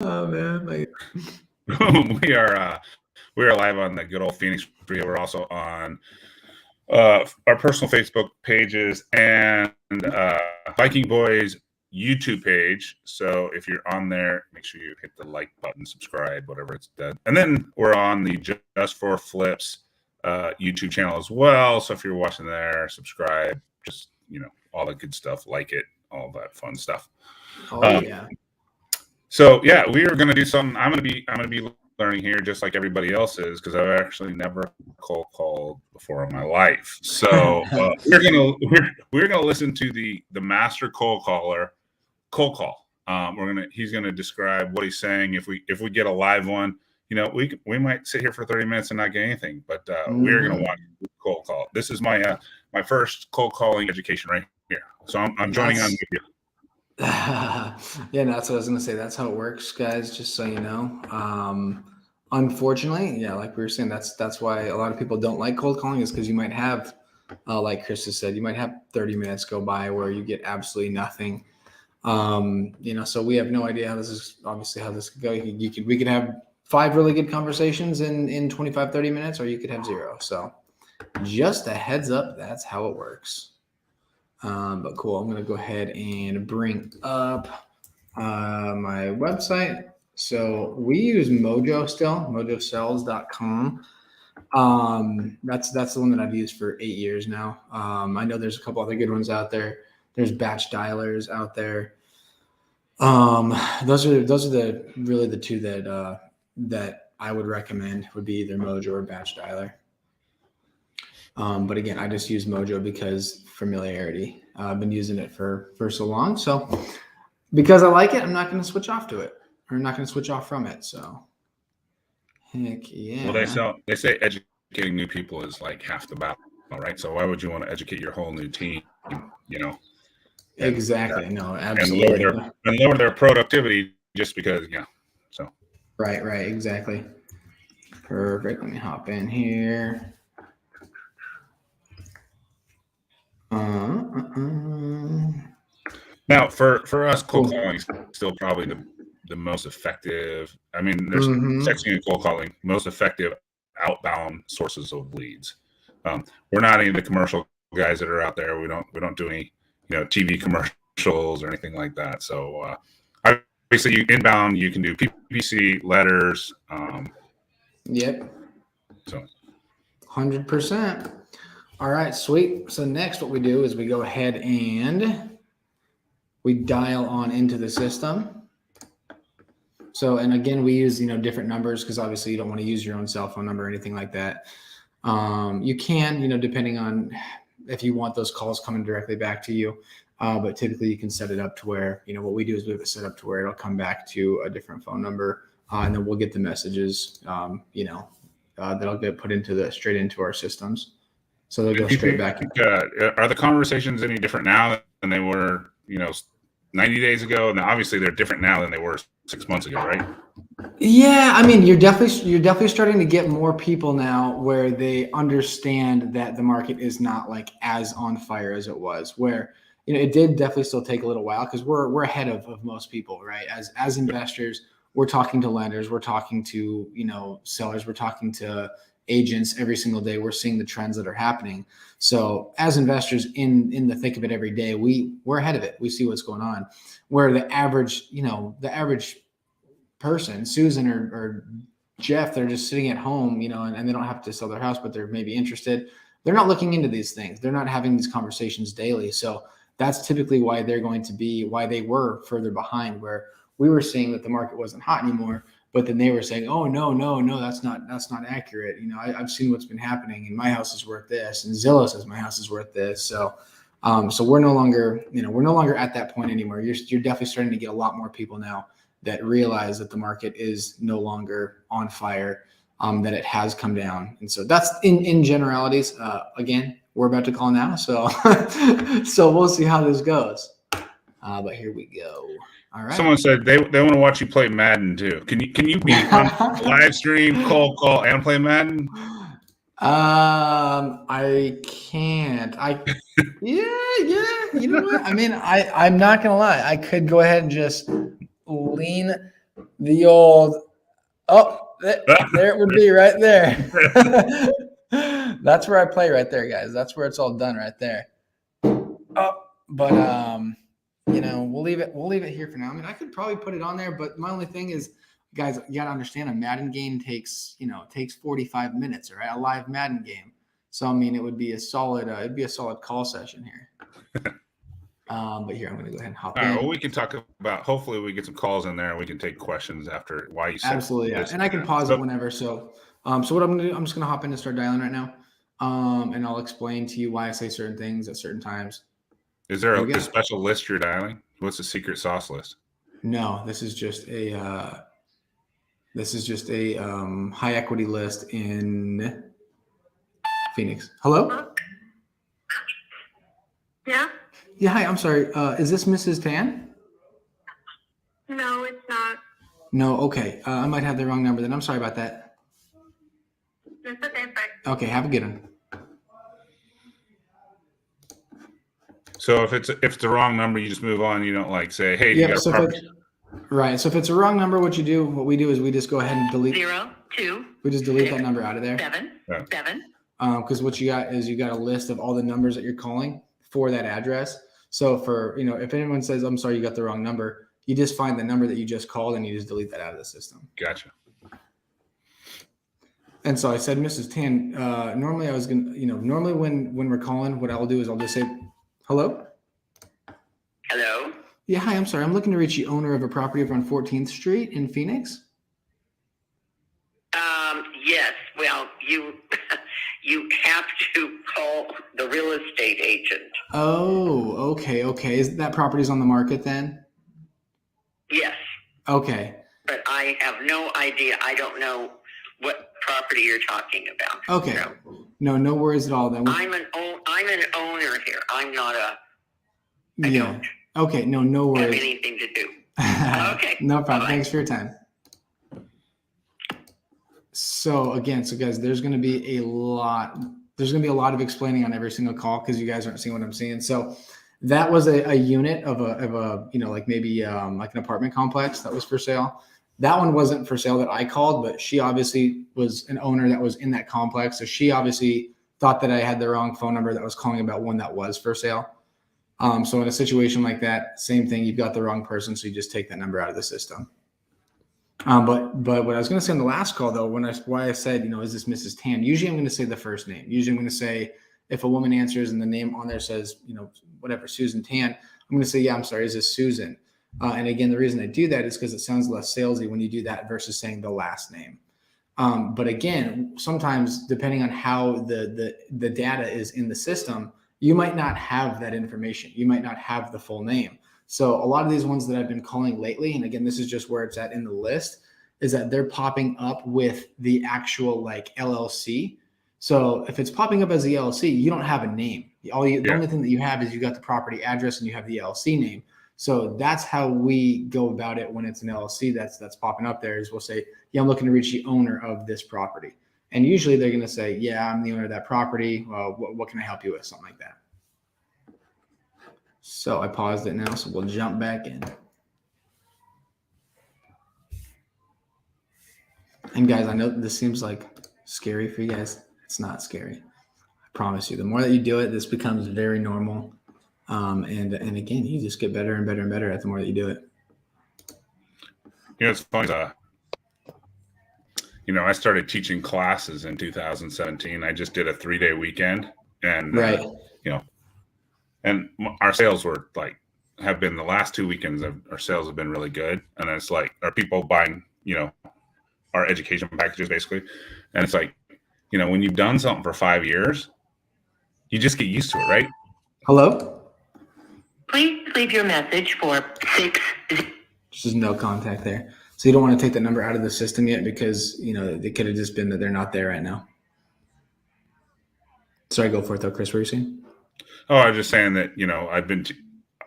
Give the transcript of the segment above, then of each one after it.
Oh man, we are live on the good old Phoenix Radio. We're also on our personal Facebook pages and Viking Boys YouTube page. So if you're on there, make sure you hit the like button, subscribe, whatever it's done. And then we're on the Just for Flips YouTube channel as well. So if you're watching there, subscribe, just all the good stuff, like it, all that fun stuff. oh yeah. So yeah, we are going to do something. I'm going to be learning here, just like everybody else is, because I've actually never cold called before in my life. So we're gonna listen to the master cold caller cold call. He's gonna describe what he's saying. If we get a live one, we might sit here for 30 minutes and not get anything, but we're gonna watch cold call. This is my my first cold calling education right here. So I'm joining on with you. Yeah, that's what I was gonna say. That's how it works, guys. Just so you know. Unfortunately, yeah, like we were saying, that's why a lot of people don't like cold calling, is because you might have, like Chris has said, you might have 30 minutes go by where you get absolutely nothing. So we have no idea how this could go. We could have 5 really good conversations in 25, 30 minutes, or you could have 0. So just a heads up, that's how it works. But cool. I'm going to go ahead and bring up my website. So we use Mojo still, mojosells.com. That's the one that I've used for 8 years now. I know there's a couple other good ones out there. There's batch dialers out there. Those are the two that I would recommend, would be either Mojo or batch dialer. But again, I just use Mojo because familiarity. I've been using it for so long. So because I like it, I'm not going to switch off to it. Or I'm not going to switch off from it. So heck yeah. Well, they say educating new people is like half the battle, right? So why would you want to educate your whole new team? Exactly. No, absolutely. And lower their productivity just because, So. Right. Exactly. Perfect. Let me hop in here. Now, for us, cold calling is still probably the most effective. I mean, there's texting and cold calling, most effective outbound sources of leads. We're not any of the commercial guys that are out there. We don't do any TV commercials or anything like that. So obviously, inbound, you can do PPC, letters. Yep. So 100%. All right, sweet. So next what we do is we go ahead and we dial on into the system. So, and again, we use, different numbers because obviously you don't want to use your own cell phone number or anything like that. You can, depending on if you want those calls coming directly back to you. But typically you can set it up to where, what we do is we have it set up to where it'll come back to a different phone number. And then we'll get the messages, that'll get put straight into our systems. So they'll go straight back. Are the conversations any different now than they were, 90 days ago? Now, obviously, they're different now than they were 6 months ago, right? Yeah, I mean, you're definitely starting to get more people now where they understand that the market is not like as on fire as it was. Where it did definitely still take a little while because we're ahead of most people, right? As investors, we're talking to lenders, we're talking to sellers, we're talking to agents every single day. We're seeing the trends that are happening. So as investors in the thick of it every day, we're ahead of it. We see what's going on. Where the average person, Susan or Jeff, they're just sitting at home, and they don't have to sell their house, but they're maybe interested. They're not looking into these things. They're not having these conversations daily. So that's typically why they were further behind, where we were seeing that the market wasn't hot anymore. But then they were saying, "Oh no, that's not accurate." I've seen what's been happening, and my house is worth this, and Zillow says my house is worth this. So we're no longer, at that point anymore. You're definitely starting to get a lot more people now that realize that the market is no longer on fire, that it has come down, and so that's in generalities. Again, we're about to call now, so so we'll see how this goes. But here we go. All right. Someone said they want to watch you play Madden too. Can you be on live stream, cold call, and play Madden? I can't. Yeah. You know what? I mean, I'm not gonna lie. I could go ahead and just lean The old, there it would be right there. That's where I play right there, guys. That's where it's all done right there. Oh, but we'll leave it here for now. I mean, I could probably put it on there, but my only thing is, guys, you gotta understand a Madden game takes 45 minutes, all right? A live Madden game. So I mean, it would be a solid call session here. But here, I'm going to go ahead and hop in. Well, we can talk about, hopefully we get some calls in there and we can take questions after why you said absolutely, yeah. And I can pause it whenever. So what I'm going to do, I'm just going to hop in and start dialing right now. And I'll explain to you why I say certain things at certain times. Is there a special list you're dialing? What's the secret sauce list? No, this is just a high equity list in Phoenix. Hello? Yeah? Yeah, hi, I'm sorry. Is this Mrs. Tan? No, it's not. No, okay. I might have the wrong number then. I'm sorry about that. It's okay, bye. Okay, have a good one. So if it's the wrong number, you just move on. You don't say, hey, yeah. So if it's a wrong number, what we do is we just go ahead and delete 0, 2. We just delete that number out of there. 7, 7. Because what you got is you got a list of all the numbers that you're calling for that address. So for if anyone says, I'm sorry, you got the wrong number, you just find the number that you just called and you just delete that out of the system. Gotcha. And so I said, Mrs. Tan, normally I was going to, normally when we're calling, what I'll do is I'll just say, hello? Hello? Yeah, hi, I'm sorry. I'm looking to reach the owner of a property over on 14th Street in Phoenix. Yes. Well, you have to call the real estate agent. Oh, okay. Is that property's on the market then? Yes. Okay. But I have no idea. I don't know what property you're talking about. Okay. So, no worries at all then. I'm an owner here. I'm not I don't Okay. No worries. have anything to do. Okay. No problem. Bye-bye. Thanks for your time. So guys, there's going to be a lot of explaining on every single call because you guys aren't seeing what I'm seeing. So that was a unit of a maybe like an apartment complex that was for sale. That one wasn't for sale that I called, but she obviously was an owner that was in that complex. So she obviously thought that I had the wrong phone number that was calling about one that was for sale. So in a situation like that, same thing, you've got the wrong person. So you just take that number out of the system. But what I was going to say on the last call though, why I said, is this Mrs. Tan? Usually I'm going to say the first name. Usually I'm going to say, if a woman answers and the name on there says, whatever, Susan Tan, I'm going to say, yeah, I'm sorry, is this Susan? And again, the reason I do that is because it sounds less salesy when you do that versus saying the last name. But again, sometimes depending on how the data is in the system, you might not have that information. You might not have the full name. So a lot of these ones that I've been calling lately, and again, this is just where it's at in the list, is that they're popping up with the actual LLC. So if it's popping up as the LLC, you don't have a name. The only thing that you have is you got the property address and you have the LLC name. So that's how we go about it when it's an LLC that's popping up there is we'll say, yeah, I'm looking to reach the owner of this property. And usually they're going to say, yeah, I'm the owner of that property. Well, what can I help you with? Something like that. So I paused it now, so we'll jump back in. And guys, I know this seems like scary for you guys. It's not scary. I promise you. The more that you do it, this becomes very normal. And again, you just get better and better and better at the more that you do it. It's funny. I started teaching classes in 2017. I just did a 3-day weekend, and right. And our sales were have been the last 2 weekends. Our sales have been really good, and it's are people buying our education packages basically, and it's when you've done something for 5 years, you just get used to it, right? Hello. Please leave your message for 6. There's no contact there. So you don't want to take that number out of the system yet because, it could have just been that they're not there right now. Sorry, go for it though, Chris. What were you saying? Oh, I was just saying that, I've been,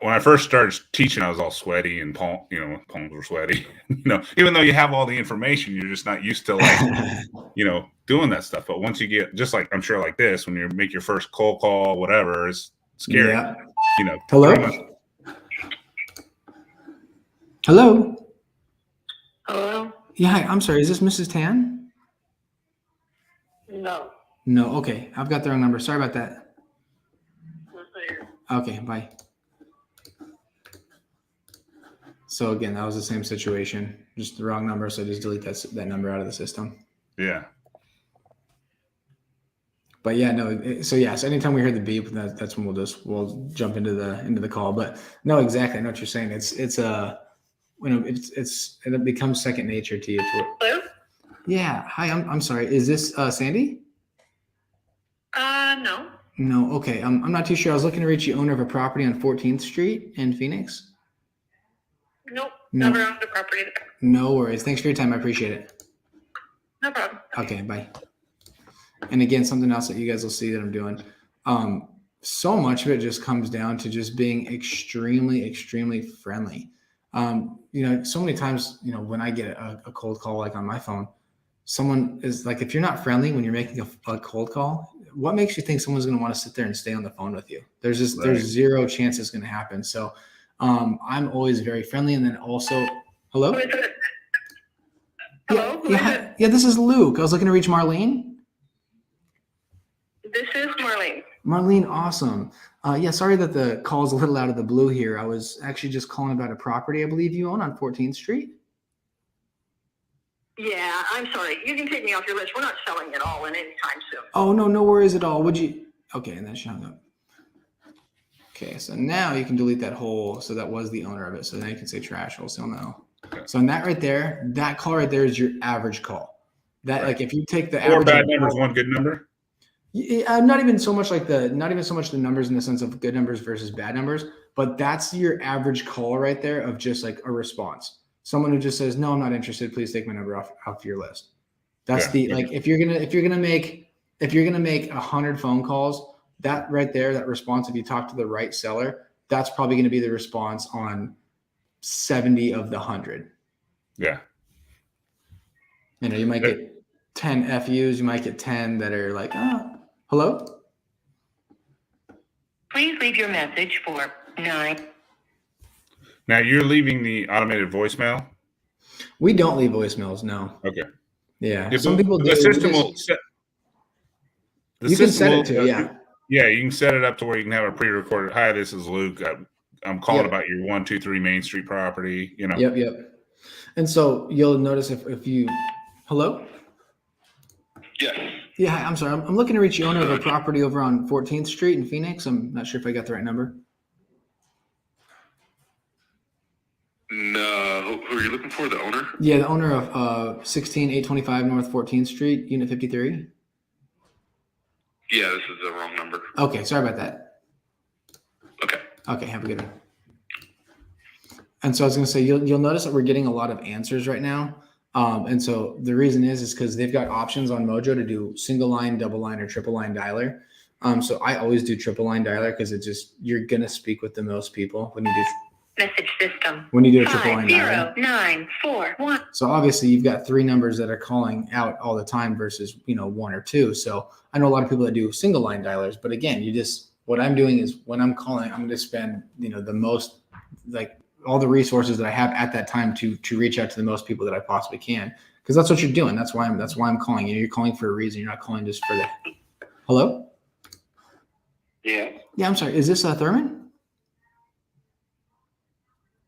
when I first started teaching, I was all sweaty and palms were sweaty, even though you have all the information, you're just not used to doing that stuff. But once you get just I'm sure like this, when you make your first cold call, whatever, it's scary. Yeah. Hello? Hello? Hello? Yeah, hi, I'm sorry. Is this Mrs. Tan? No. No. Okay, I've got the wrong number. Sorry about that. Okay, bye. So again, that was the same situation, just the wrong number. So just delete that number out of the system. Yeah. But yeah, no. So yes, anytime we hear the beep, that's when we'll jump into the call. But no, exactly. I know what you're saying. It's it becomes second nature to you. Hello? Yeah. Hi. I'm sorry. Is this Sandy? No. No. Okay. I'm not too sure. I was looking to reach the owner of a property on 14th Street in Phoenix. Nope. No. Never owned the property there. No worries. Thanks for your time. I appreciate it. No problem. Okay. Bye. And again, something else that you guys will see that I'm doing. So much of it just comes down to just being extremely, extremely friendly. So many times, when I get a cold call, like on my phone, someone is like, if you're not friendly when you're making a cold call, what makes you think someone's going to want to sit there and stay on the phone with you? There's zero chance it's going to happen. So I'm always very friendly. And then also, hello? Who is it? Hello? Who is it? Yeah, this is Luke. I was looking to reach Marlene. This is Marlene. Marlene, awesome. Yeah, sorry that the call's a little out of the blue here. I was actually just calling about a property I believe you own on 14th Street. Yeah, I'm sorry. You can take me off your list. We're not selling it all in any time soon. Oh, no worries at all. Would you? Okay, and then she hung up. Okay, so now you can delete that whole, so that was the owner of it. So now you can say trash wholesale now. Okay. So in that right there, that call right there is your average call. That Right. like if you take the Four average bad numbers, one good number. Yeah, not even so much the numbers in the sense of good numbers versus bad numbers, but that's your average call right there of just like a response. Someone who just says, "No, I'm not interested. Please take my number off your list." That's like if you're gonna make 100 phone calls, that right there, that response, if you talk to the right seller, that's probably going to be the response on 70 of the 100. Yeah. You might get 10 FUs, you might get 10 that are like, "Oh, hello." Please leave your message for 9. Now you're leaving the automated voicemail. We don't leave voicemails, no. Okay. Yeah, some people do. The system will set. You can set it to, yeah. Yeah, you can set it up to where you can have a pre-recorded. Hi, this is Luke. I'm calling about your 123 Main Street property. Yep. And so you'll notice if you, hello? Yes. Yeah, hi, I'm sorry. I'm looking to reach the owner of a property over on 14th Street in Phoenix. I'm not sure if I got the right number. No, who are you looking for? The owner? Yeah, the owner of 16825 North 14th Street, Unit 53. Yeah, this is the wrong number. Okay, sorry about that. Okay, have a good one. And so I was going to say, you'll notice that we're getting a lot of answers right now. And so the reason is because they've got options on Mojo to do single line, double line, or triple line dialer. So I always do triple line dialer because you're going to speak with the most people when you do Message system. When you do a triple line dialer. 941. So obviously you've got 3 numbers that are calling out all the time versus, 1 or 2. So I know a lot of people that do single line dialers, but again, what I'm doing is when I'm calling, I'm going to spend, the most, like all the resources that I have at that time to reach out to the most people that I possibly can. Cause that's what you're doing. That's why I'm calling you. You're calling for a reason. You're not calling just for the, hello? Yeah. Yeah, I'm sorry. Is this Thurman?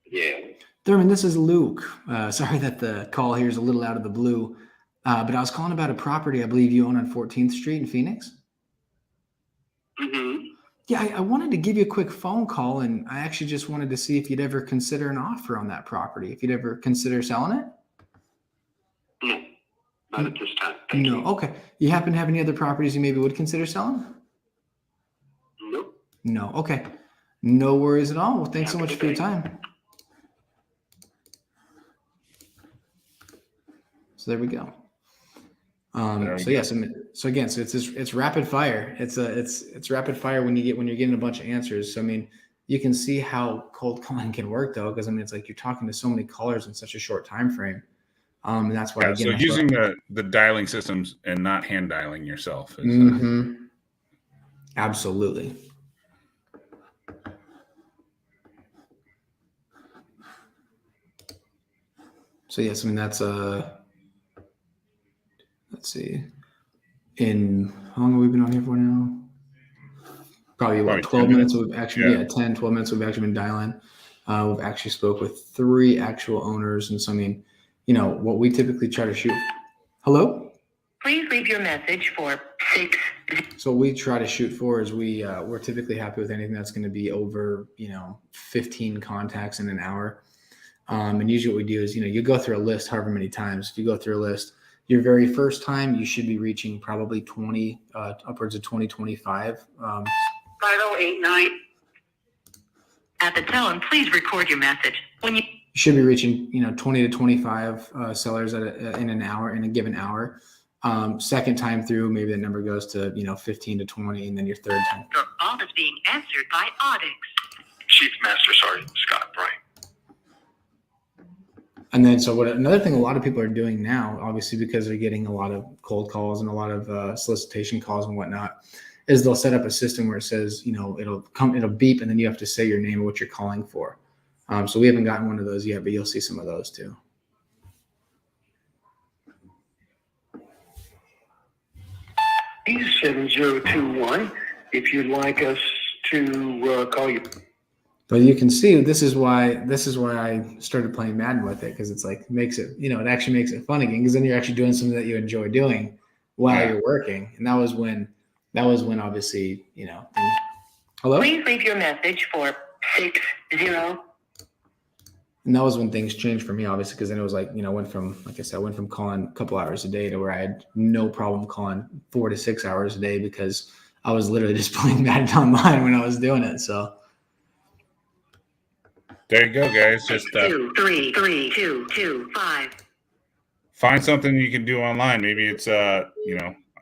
Yeah. Thurman, this is Luke. Sorry that the call here is a little out of the blue, but I was calling about a property I believe you own on 14th Street in Phoenix. Mm-hmm. Yeah, I wanted to give you a quick phone call, and I actually just wanted to see if you'd ever consider an offer on that property, if you'd ever consider selling it. No, not at this time. Thank No, you. okay. You happen to have any other properties you maybe would consider selling? Nope. No, okay. No worries at all. Well, thanks so much for your time. So there we go. So again, it's rapid fire. It's rapid fire when you're getting a bunch of answers. So I mean, you can see how cold calling can work though, because I mean it's like you're talking to so many callers in such a short time frame. And that's why so using the dialing systems and not hand dialing yourself is absolutely. So yes, I mean that's let's see. In how long have we been on here for now? Probably what, Probably 12 10 minutes. minutes. We've actually, Yeah. 10, 12 minutes. We've actually been dialing. We've actually spoke with 3 actual owners. And so, I mean, you know, what we typically try to shoot. Hello? Please leave your message for 6. So what we try to shoot for is we're typically happy with anything that's going to be over, 15 contacts in an hour. And usually what we do is, you go through a list however many times. If you go through a list, your very first time, you should be reaching probably 20, upwards of 20, 25. 5089. At the tone, please record your message. When you should be reaching 20 to 25 sellers in an hour, in a given hour. Second time through, maybe the number goes to 15 to 20, and then your third time. Your call is being answered by Audix. Chief Master Sergeant Scott Bright. And then another thing a lot of people are doing now, obviously because they're getting a lot of cold calls and a lot of solicitation calls and whatnot, is they'll set up a system where it says it'll beep, and then you have to say your name and what you're calling for. So we haven't gotten one of those yet, but you'll see some of those too. He's 7021. If you'd like us to call you. But you can see this is why I started playing Madden with it, because it's like it actually makes it fun again, because then you're actually doing something that you enjoy doing while you're working. And that was when obviously hello. Please leave your message for 60. And that was when things changed for me, obviously, because then it was like, went from calling a couple hours a day to where I had no problem calling 4 to 6 hours a day, because I was literally just playing Madden online when I was doing it. So There you go, guys. Just 2 3 3 2 2 5. find something you can do online. Maybe it's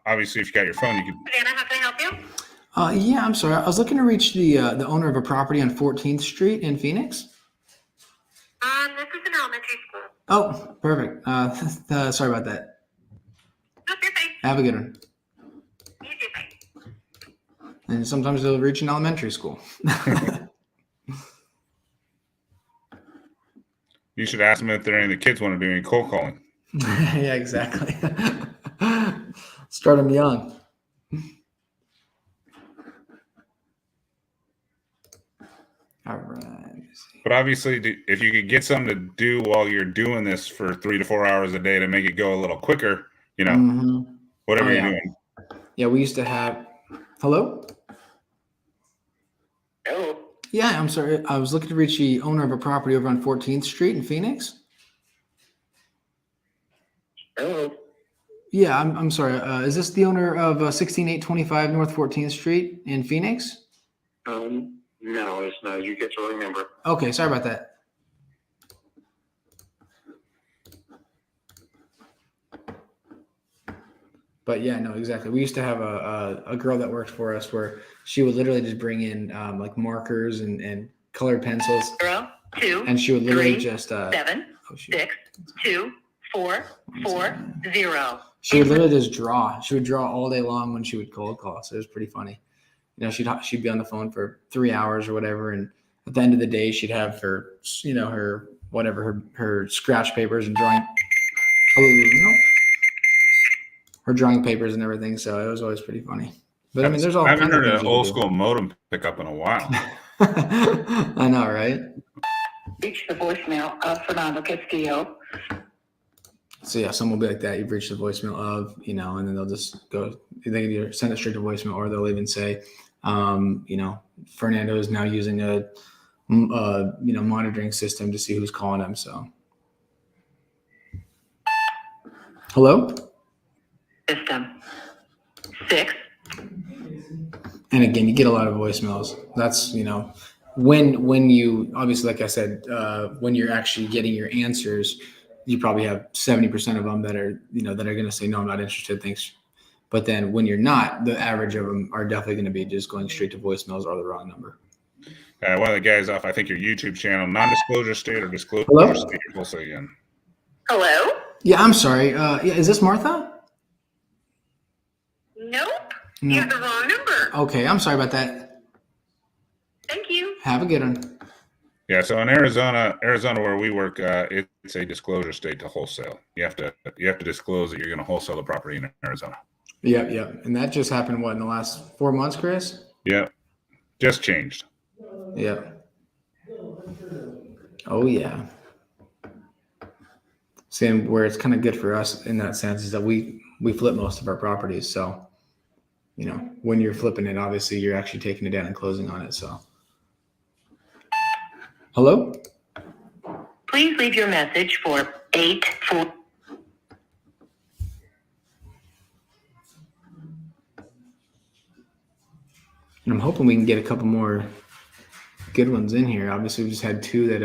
obviously if you got your phone, you can. Savannah, how can I help you? yeah, I'm sorry. I was looking to reach the owner of a property on 14th Street in Phoenix. This is an elementary school. Oh, perfect. Sorry about that. No, you're fine. Have a good one. You do fine. And sometimes they'll reach an elementary school. You should ask them if there are any of the kids want to do any cold calling. Yeah, exactly. Start them young. All right. But obviously, if you could get something to do while you're doing this for 3 to 4 hours a day to make it go a little quicker, whatever you're doing. Yeah, we used to have. Hello? Hello. Yeah, I'm sorry. I was looking to reach the owner of a property over on 14th Street in Phoenix. Hello. Yeah, I'm sorry. Is this the owner of 16825 North 14th Street in Phoenix? No, it's not. You get the wrong number. Okay, sorry about that. But yeah, no, exactly. We used to have a girl that worked for us where she would literally just bring in like markers and colored pencils, 0 2 and she would literally 3 just 7 6 2 4 4 0. She would literally just draw. She would draw all day long when she would cold call. So it was pretty funny. She'd be on the phone for 3 hours or whatever, and at the end of the day, she'd have her her scratch papers and drawing. Oh no. Her drawing papers and everything. So it was always pretty funny. But I mean, there's all. I haven't heard an old school modem pickup in a while. I know, right? Reach the voicemail of Fernando Castillo. So yeah, some will be like that. You've reached the voicemail of, and then they'll just go. They can either send it straight to voicemail, or they'll even say, Fernando is now using a, monitoring system to see who's calling him. So, hello. System 6. And again, you get a lot of voicemails. That's when you obviously, like I said, when you're actually getting your answers, you probably have 70% of them that are going to say, no, I'm not interested. Thanks. But then when you're not, the average of them are definitely going to be just going straight to voicemails or the wrong number. One of the guys off, I think your YouTube channel, non-disclosure state or disclosure Hello? state. We'll say again. Hello? Yeah, I'm sorry. Is this Martha? Nope. No. You have the wrong number. Okay, I'm sorry about that. Thank you. Have a good one. Yeah, so in Arizona where we work, it's a disclosure state to wholesale. You have to disclose that you're going to wholesale the property in Arizona. Yep. And that just happened, what, in the last 4 months, Chris? Yeah, just changed. Yep. Oh, yeah. Same where it's kind of good for us in that sense is that we flip most of our properties. So, you know, when you're flipping it, obviously you're actually taking it down and closing on it. So, hello? Please leave your message for 84. And I'm hoping we can get a couple more good ones in here. Obviously, we just had 2 that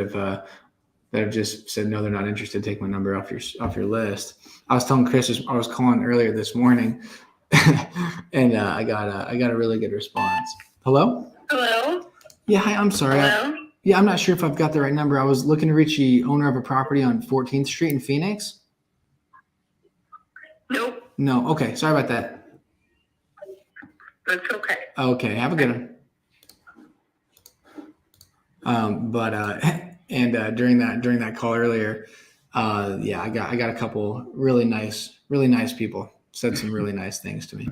have just said no, they're not interested. Take my number off your list. I was telling Chris I was calling earlier this morning, and I got a really good response. Hello? Hello? Yeah, hi. I'm sorry. Hello? I'm not sure if I've got the right number. I was looking to reach the owner of a property on 14th Street in Phoenix. Nope, No. Okay. Sorry about that. that's okay. Okay. Have a good one. During that call earlier, I got a couple really nice people said some really nice things to me.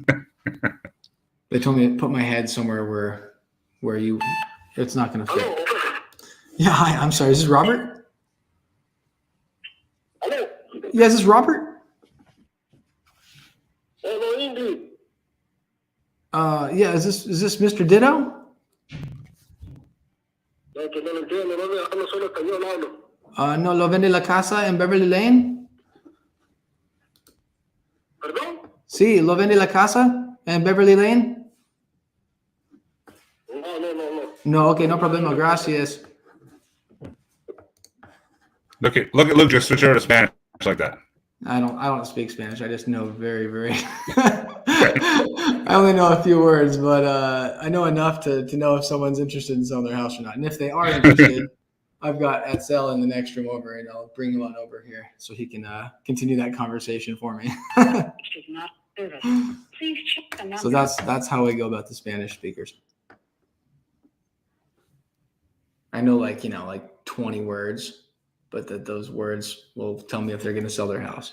They told me to put my head somewhere where it's not going to fit. Hello? Yeah. Hi. I'm sorry. Is this Robert? Hello? Yeah. Is this Robert? Hello, Indy. Yeah. Is this Mr. Ditto? No, que no lo entiendo, no hablo solo español, hablo. No lo vende la casa en Beverly Lane. ¿Perdón? Sí, lo vende la casa en Beverly Lane. No. No, okay, no problema. Gracias. Look at Luke just switch over to Spanish like that. I don't speak Spanish. I just know very, very. I only know a few words, but I know enough to know if someone's interested in selling their house or not. And if they are interested, I've got Etzel in the next room over, and I'll bring him on over here so he can continue that conversation for me. Please check the number. So that's how we go about the Spanish speakers. I know like 20 words, but those words will tell me if they're going to sell their house.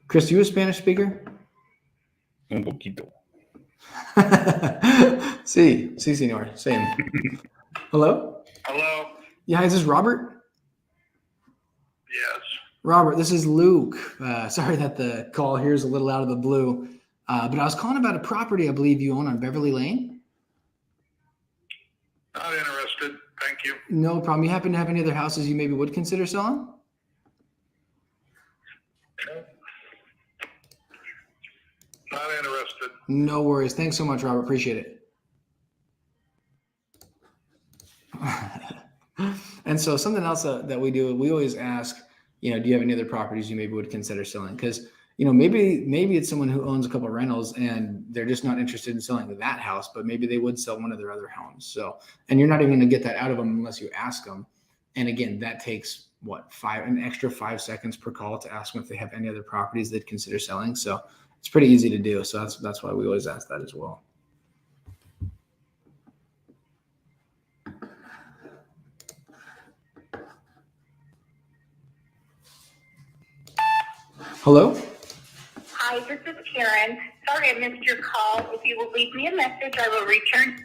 Chris, you a Spanish speaker? Un poquito. Sí, señor. Same. Hello? Hello? Yeah, is this Robert? Yes. Robert, this is Luke. Sorry that the call here is a little out of the blue, but I was calling about a property I believe you own on Beverly Lane. Not interested. Thank you. No problem. You happen to have any other houses you maybe would consider selling? Not interested. No worries. Thanks so much, Robert. Appreciate it. And so something else that we do, we always ask, do you have any other properties you maybe would consider selling? Because, maybe it's someone who owns a couple of rentals and they're just not interested in selling that house, but maybe they would sell one of their other homes. So, and you're not even going to get that out of them unless you ask them. And again, that takes an extra 5 seconds per call to ask them if they have any other properties they'd consider selling. So it's pretty easy to do. So that's why we always ask that as well. Hello? Hi, this is Karen. Sorry I missed your call. If you will leave me a message, I will return.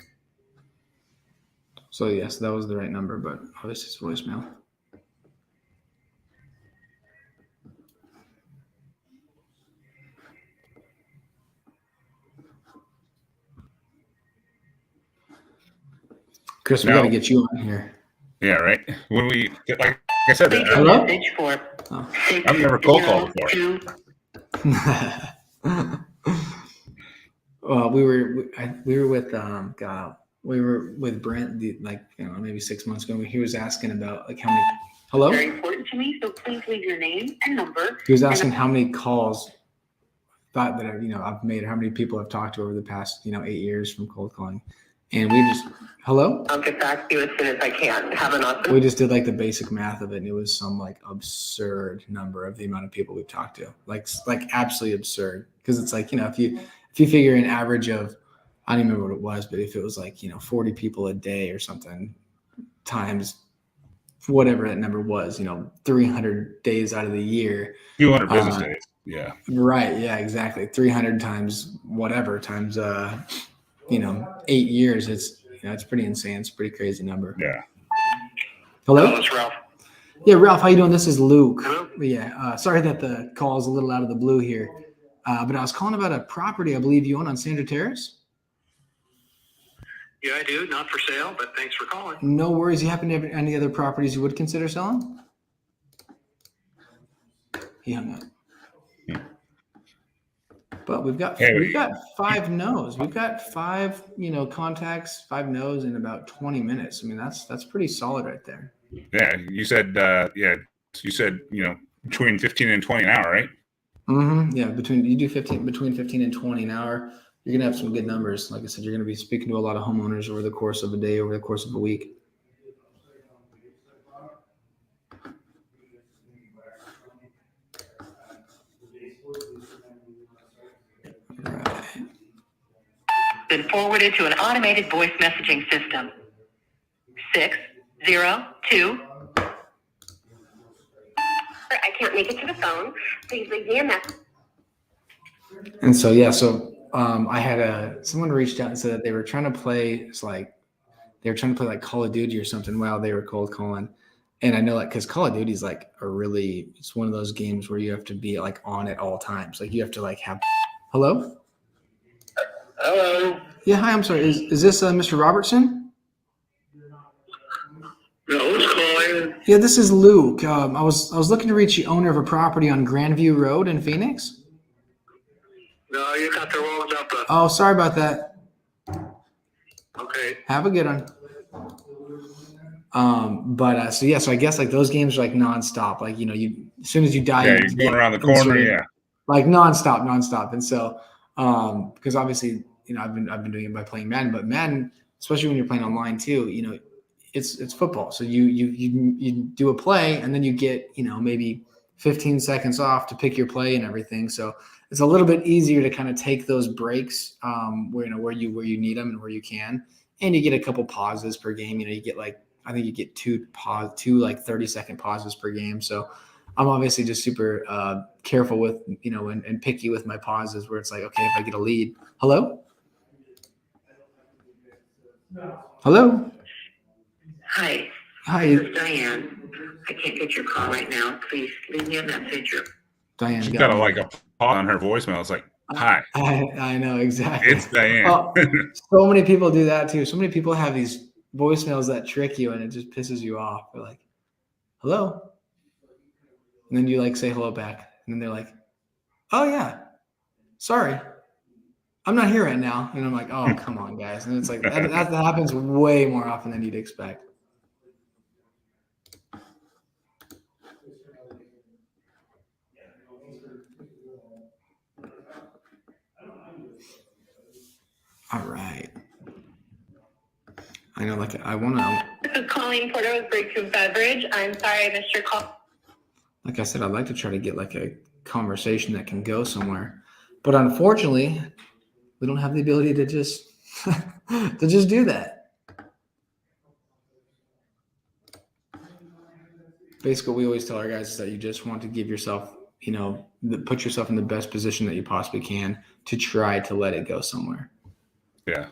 So yes, that was the right number, but obviously it's voicemail. Chris, we got to get you on here. Yeah, right. When we like I said, Leave your Hello? message for I've never cold called before. 602. Well, we were with we were with Brent maybe 6 months ago. He was asking about how many. Hello? Very important to me, so please leave your name and number. He was asking how many calls that I've made, how many people I've talked to over the past 8 years from cold calling, and we just hello. I'll get back to you as soon as I can. Have an awesome. We just did the basic math of it, and it was some absurd number of the amount of people we've talked to, like absolutely absurd. Because it's if you figure an average of I don't remember what it was, but if it was like, 40 people a day or something times whatever that number was, 300 days out of the year. 200 business days. Yeah. Right. Yeah, exactly. 300 times whatever times, 8 years. It's pretty insane. It's a pretty crazy number. Yeah. Hello? It's Ralph. Yeah, Ralph, how you doing? This is Luke. Hello? Yeah. Sorry that the call is a little out of the blue here. But I was calling about a property I believe you own on Sandra Terrace. Yeah, I do. Not for sale, but thanks for calling. No worries. You happen to have any other properties you would consider selling? He hung up. But we've got 5 no's. We've got 5, contacts, 5 no's in about 20 minutes. I mean, that's pretty solid right there. Yeah. You said, between 15 and 20 an hour, right? Mm-hmm. Yeah. Between 15 and 20 an hour, you're going to have some good numbers. Like I said, you're going to be speaking to a lot of homeowners over the course of a day, over the course of a week. Right. Been forwarded to an automated voice messaging system. 602. I can't make it to the phone. Please leave me a message. And so, I had someone reached out and said that they were trying to play, like Call of Duty or something while they were cold calling. And I know because Call of Duty is it's one of those games where you have to be like on at all times. Like you have to have, hello? Hello. Yeah. Hi. I'm sorry. Is this Mr. Robertson? No, who's calling? Yeah, this is Luke. I was looking to reach the owner of a property on Grandview Road in Phoenix. No, you got the wrong number. Oh, sorry about that. Okay. Have a good one. So I guess those games are nonstop. As soon as you die, Yeah. You're going around the corner. Yeah. Like nonstop. And so, because obviously, I've been doing it by playing Madden, but Madden, especially when you're playing online too, it's football. So you do a play and then you get, maybe 15 seconds off to pick your play and everything. So it's a little bit easier to kind of take those breaks where you need them and where you can, and you get a couple pauses per game. You get I think you get two 30-second pauses per game. So I'm obviously just super careful with, and picky with my pauses where it's like, okay, if I get a lead, hello? Hello? Hi. Hi, This is Diane. I can't get your call right now. Please leave me a message. Diane. She's got a pause on her voicemail. It's like, hi. I know, exactly. It's Diane. So many people do that too. So many people have these voicemails that trick you and it just pisses you off. They're like, hello? And then you say hello back. And then they're like, oh yeah, sorry, I'm not here right now. And I'm like, oh, come on, guys. And it's like, that happens way more often than you'd expect. All right. I know, I want to. This is Colleen Porter with Breakthrough Beverage. I'm sorry I missed your call. Like I said, I'd like to try to get a conversation that can go somewhere, but unfortunately, we don't have the ability to just do that. Basically, what we always tell our guys is that you just want to give yourself, put yourself in the best position that you possibly can to try to let it go somewhere. Yeah.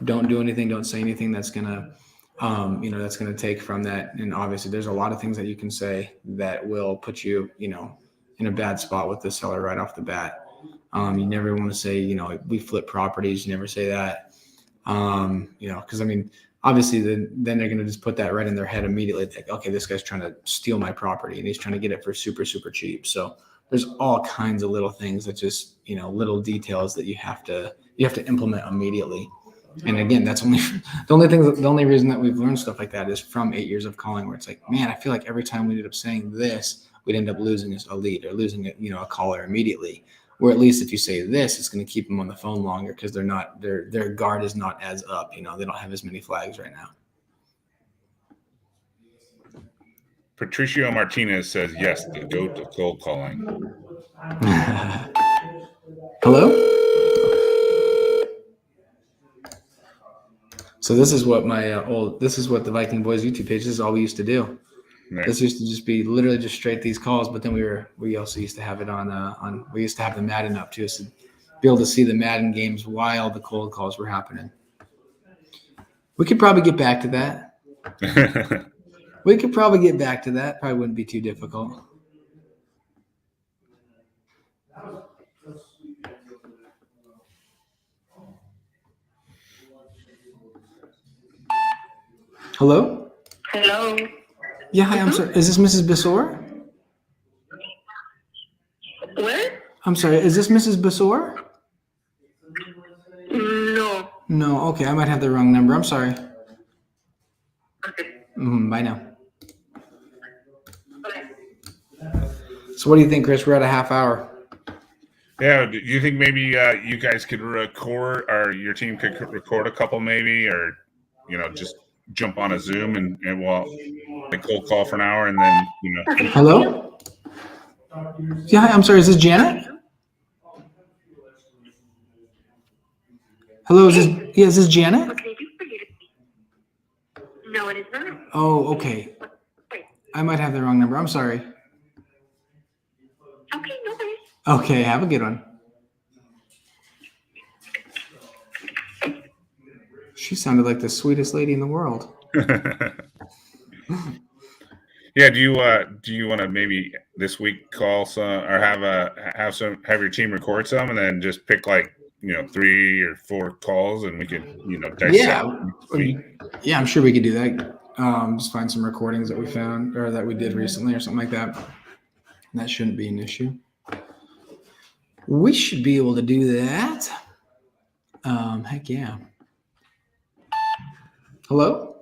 Don't do anything. Don't say anything that's gonna, that's gonna take from that. And obviously, there's a lot of things that you can say that will put you, in a bad spot with the seller right off the bat. You never want to say, we flip properties. You never say that, because obviously then they're going to just put that right in their head immediately. Like, okay, this guy's trying to steal my property and he's trying to get it for super, super cheap. So there's all kinds of little things that just, little details that you have to implement immediately. And again, that's the only reason that we've learned stuff like that is from 8 years of calling, where it's like, man, I feel like every time we ended up saying this, we'd end up losing a lead or losing a caller immediately. Where at least if you say this, it's going to keep them on the phone longer because their guard is not as up. They don't have as many flags right now. Patricio Martinez says yes to go to cold calling. Hello? So this is what this is what the Viking Boys YouTube page, this is all we used to do. Yeah. This used to just be literally just straight these calls, but then we also used to have it we used to have the Madden up too, so be able to see the Madden games while the cold calls were happening. We could probably get back to that. We could probably get back to that. Probably wouldn't be too difficult. Hello? Hello. Yeah, hi, I'm sorry. Is this Mrs. Besor? Where? I'm sorry, is this Mrs. Besor? No. No, okay, I might have the wrong number. I'm sorry. Okay. Bye now. So what do you think, Chris? We're at a half hour. Yeah, do you think maybe you guys could record, or your team could record a couple maybe, or, just jump on a Zoom and we'll like cold call for an hour and then, Hello? Yeah, hi, I'm sorry, is this Janet? Hello, is this Janet? What can I do for you? No, it is not. Oh, okay. I might have the wrong number. I'm sorry. Okay, no worries. Okay, have a good one. She sounded like the sweetest lady in the world. Yeah, do you want to maybe this week call some, or have your team record some and then just pick 3 or 4 calls and we could dissect next week? Yeah, I'm sure we could do that. Just find some recordings that we found or that we did recently or something like that. That shouldn't be an issue. We should be able to do that. Heck yeah. Hello?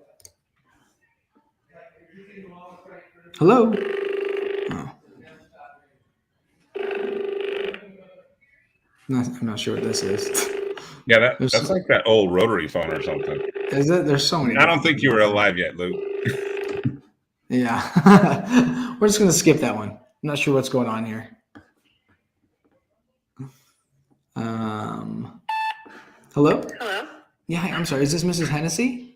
Hello? Oh. I'm not sure what this is. Yeah, that's like that old rotary phone or something. Is it? There's so many. I don't think you were alive yet, Luke. Yeah. We're just going to skip that one. I'm not sure what's going on here. Hello? Hello. Yeah, hi, I'm sorry. Is this Mrs. Hennessy?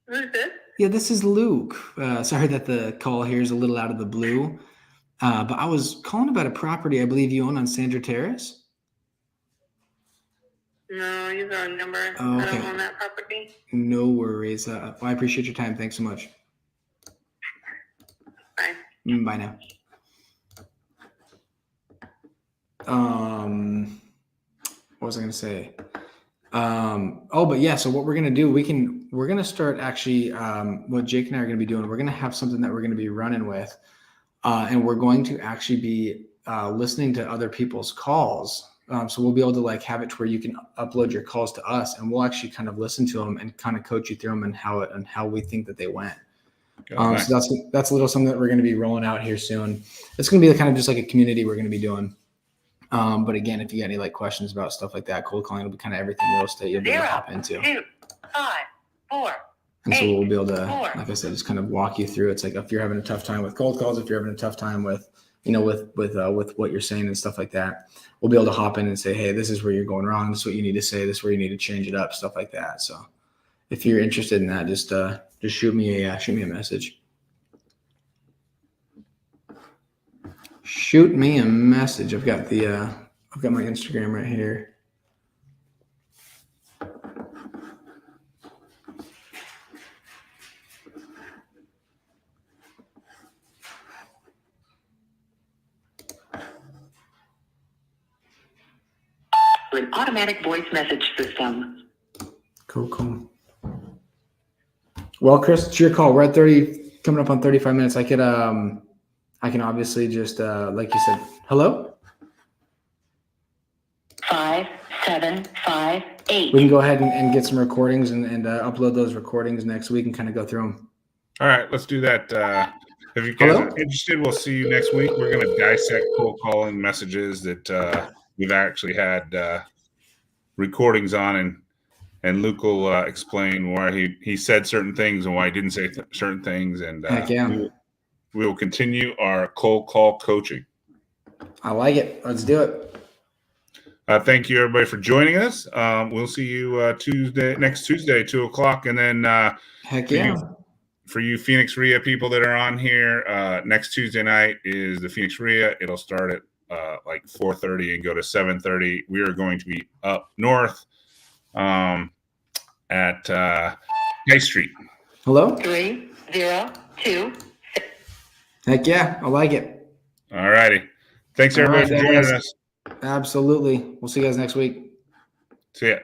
Who is this? Yeah, this is Luke. Sorry that the call here is a little out of the blue. But I was calling about a property I believe you own on Sandra Terrace. No, use the wrong number. Oh, I okay. don't own that property. No worries. Well, I appreciate your time. Thanks so much. Bye. Bye now. What was I going to say? But yeah, so what we're going to do, we're going to start actually, what Jake and I are going to be doing, we're going to have something that we're going to be running with, and we're going to actually be listening to other people's calls. So we'll be able to have it to where you can upload your calls to us, and we'll actually kind of listen to them and kind of coach you through them and how we think that they went. Nice. So that's a little something that we're going to be rolling out here soon. It's going to be kind of just like a community we're going to be doing. But again, if you got any questions about stuff like that, cold calling will be kind of everything real estate you'll be able to hop into. 2, 5, 4. And so we'll be able to, like I said, just kind of walk you through. It's like if you're having a tough time with cold calls, if you're having a tough time with what you're saying and stuff like that, we'll be able to hop in and say, hey, this is where you're going wrong. This is what you need to say. This is where you need to change it up, stuff like that. So if you're interested in that, just shoot me a message. Shoot me a message. I've got my Instagram right here. An automatic voice message system. Cool. Well, Chris, it's your call. We're at 30, coming up on 35 minutes. I can obviously just, like you said, hello? 5, 7, 5, 8. We can go ahead and get some recordings and upload those recordings next week and kind of go through them. All right, let's do that. If you guys Hello? are interested, we'll see you next week. We're going to dissect cold calling messages that we've actually had recordings on, and Luke will explain why he said certain things and why he didn't say certain things. And Heck yeah. we will continue our cold call coaching. I like it. Let's do it. Thank you, everybody, for joining us. We'll see you next Tuesday, 2:00. And then Heck for yeah. for you Phoenix RIA people that are on here, next Tuesday night is the Phoenix RIA. It'll start at like 4:30 and go to 7:30. We are going to be up north at High Street. Hello? 302. Heck yeah. I like it. All righty. Thanks, All everybody, right, for joining guys. us. Absolutely. We'll see you guys next week. See ya.